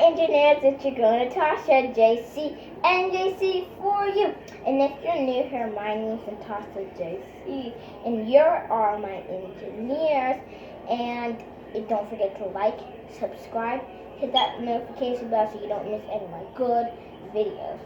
engineers, it's your girl Natasha, JC, NJC for you. And if you're new here, my name's Natasha JC, and you are my engineers. And don't forget to like, subscribe, hit that notification bell so you don't miss any of my good videos.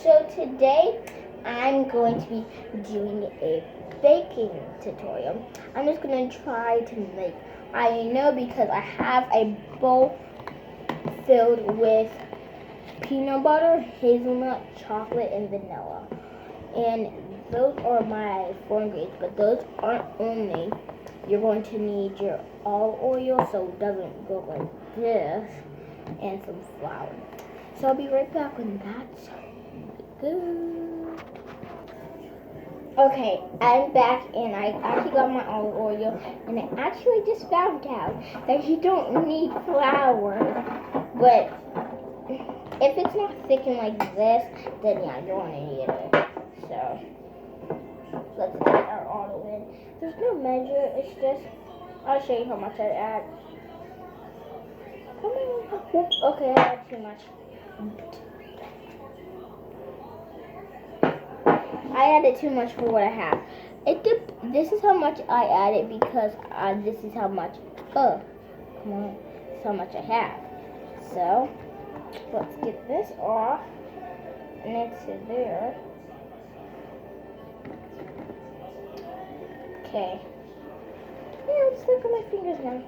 So today, I'm going to be doing a baking tutorial. I'm just going to try to make, I know because I have a bowl filled with peanut butter, hazelnut, chocolate, and vanilla. And those are my 4 ingredients, but those aren't only. You're going to need your olive oil so it doesn't go like this, and some flour. So I'll be right back when that's good. Okay, I'm back and I actually got my olive oil, and I actually just found out that you don't need flour. But if it's not thickened like this, then yeah, you don't need it. So let's add our olive in. There's no measure, it's just, I'll show you how much I add. Come on. Okay, I add too much. I added too much for what I have. This is how much I added because this is how much, come on, this is how much I have. So, let's get this off, and it's there. Okay. Yeah, let's look at my fingers now.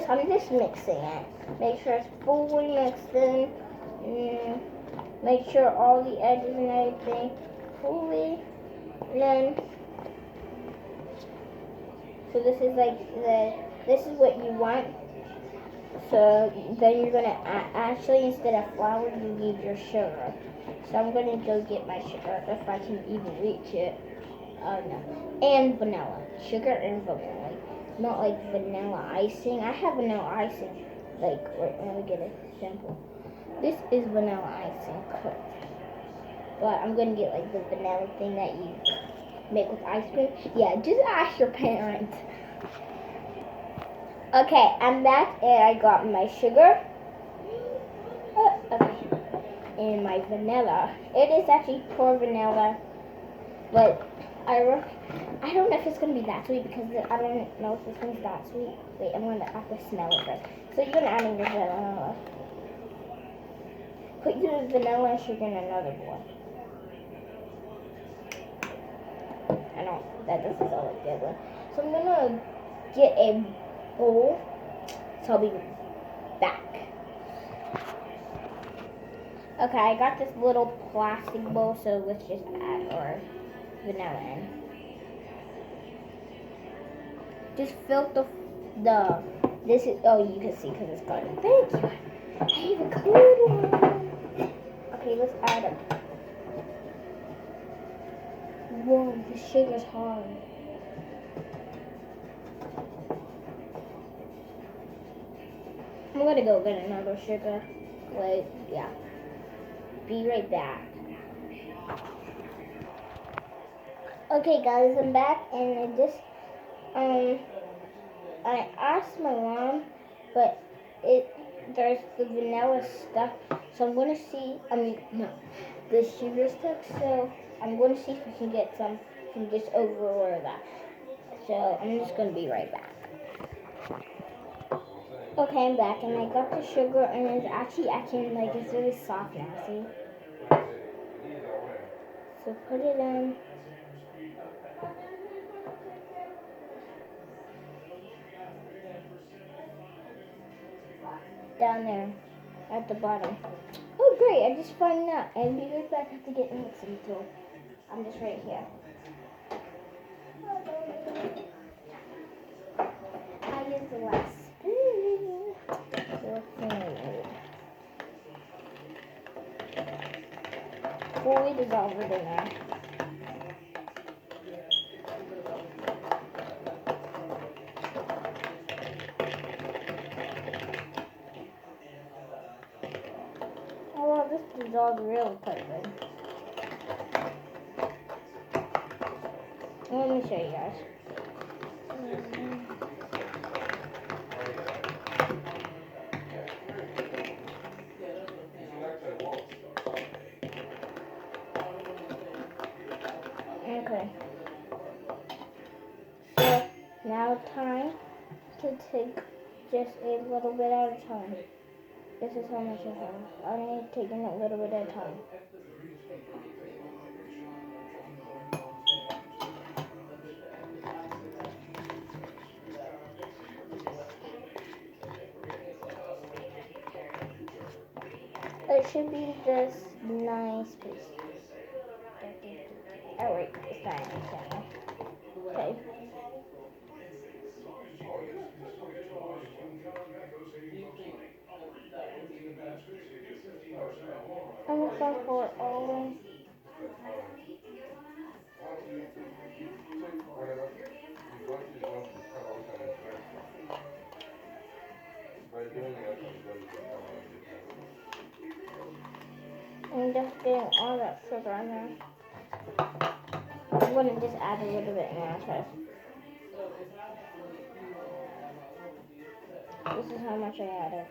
I'm just mixing it. Make sure it's fully mixed in. Make sure all the edges and everything fully. And then, so this is like this is what you want. So then you're gonna actually, instead of flour, you need your sugar. So I'm gonna go get my sugar if I can even reach it. No. And vanilla, sugar and vanilla. Not like vanilla icing. I have vanilla icing. Like, wait, let me get a sample. This is vanilla icing cooked. But I'm gonna get like the vanilla thing that you make with ice cream. Yeah, just ask your parents. Okay, I'm back and I got my sugar. Okay. And my vanilla. It is actually pure vanilla. But I don't know if it's going to be that sweet because I don't know if this one's that sweet. Wait, I'm going to have to smell it first. So you're going to add in your vanilla. Put your vanilla and sugar in another bowl. That doesn't sound like that one. So I'm going to get a bowl. So I'll be back. Okay, I got this little plastic bowl, so let's just add our vanilla in. Just fill this is, oh, you can see because it's gone. Thank you. I have a clear one. Okay, let's add it. Whoa, the sugar's hard. I'm gonna go get another sugar. Wait, yeah. Be right back. Okay guys, I'm back and I asked my mom, but there's the vanilla stuck, so I'm gonna see, the sugar stuck, so I'm gonna see if I can get some from just over that. So I'm just gonna be right back. Okay, I'm back and I got the sugar and it's actually acting like it's really soft now, see? So put it in. Down there at the bottom. Oh great, I just found that. And be right back, I have to get the mixing tool. I'm just right here. I use the last spoon. Fully dissolve it in there. dissolve really quickly. Let me show you guys. Okay. So now time to take just a little bit at a time. This is how much I have. I'm only taking a little bit at a time. It should be this nice piece. Oh wait, it's not nice. Okay. I'm looking for all. I'm just getting all that sugar in there. I'm going to just add a little bit now. This is how much I added.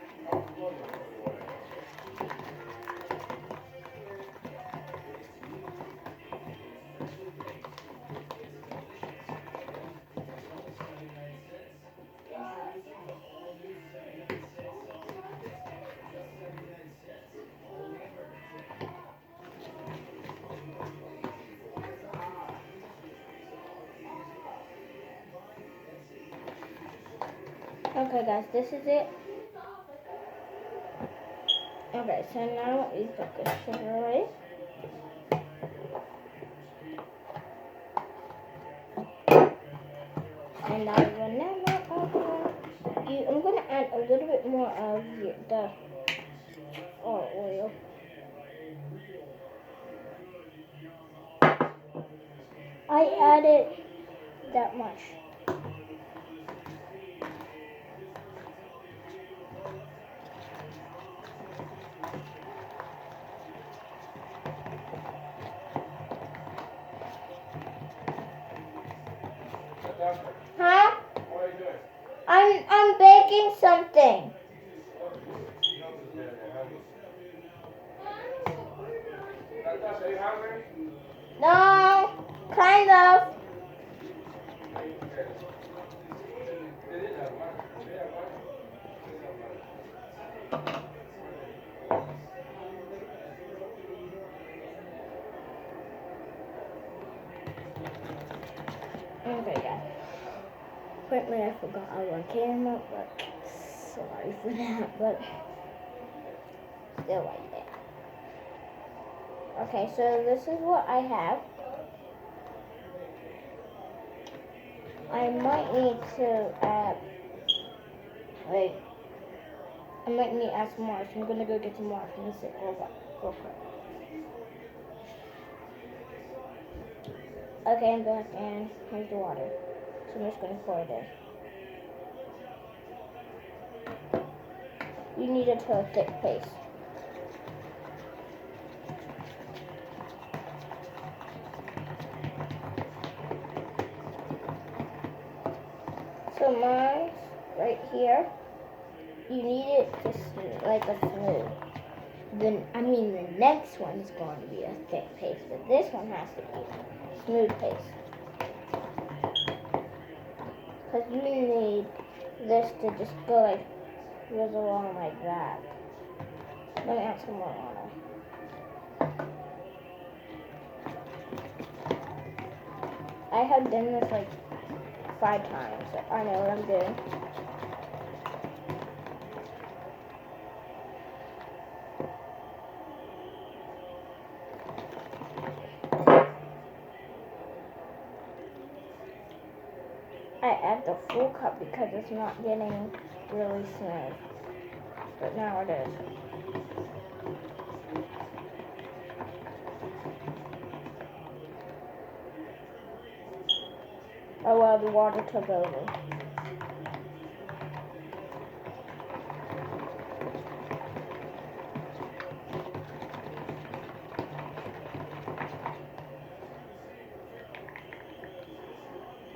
Okay guys, this is it. Okay, so now we put the sugar away. And I will never open you. I'm gonna add a little bit more of the oil. I added that much. Huh? What are you doing? I'm baking something. Are you hungry? No, kind of. Okay, guys. Apparently I forgot I was on camera, but sorry for that, but still like that. Okay, so this is what I have. I might need to add, I might need to add some more, so I'm gonna go get some more from this real quick. Okay, I'm back, and here's the water. So I'm just gonna pour it in. You need it to a thick paste. So mine's right here. You need it to like a smooth. The next one is going to be a thick paste, but this one has to be a smooth paste. Because you need this to just go goes along like that. Let me add some more water. I have done this 5 times, so I know what I'm doing. I add the full cup because it's not getting really smooth, but now it is. Oh well, the water took over.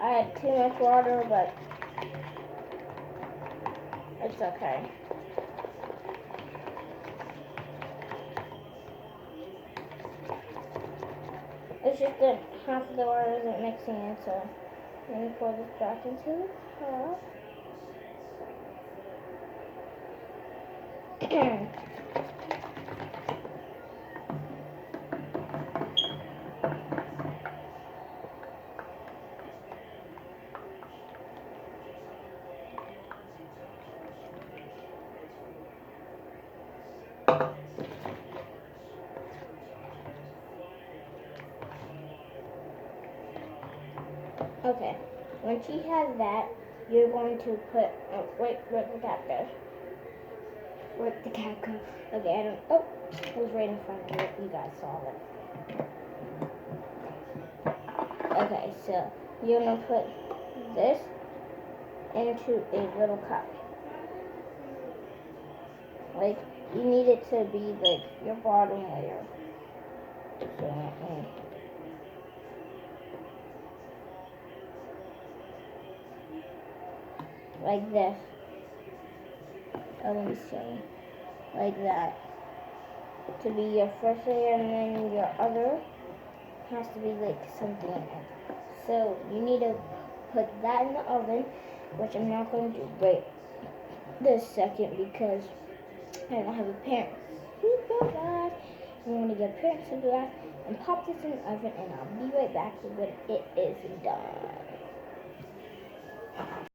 I had too much water, but it's okay. It's just that half of the water isn't mixing in, so let me pour this back into the cup. Okay, once you have that, you're going to put, where'd the cat go? Where'd the cat go? Okay, I don't, oh, it was right in front of you, you guys saw it. Okay, so you're going to put this into a little cup. Like, you need it to be like your bottom layer. So, like this. Oh, let me see. Like that. To be your first layer, and then your other has to be like something in it. So you need to put that in the oven, which I'm not going to do right this second because I don't have a parent super fast. I'm going to get parents to do that and pop this in the oven, and I'll be right back when it is done.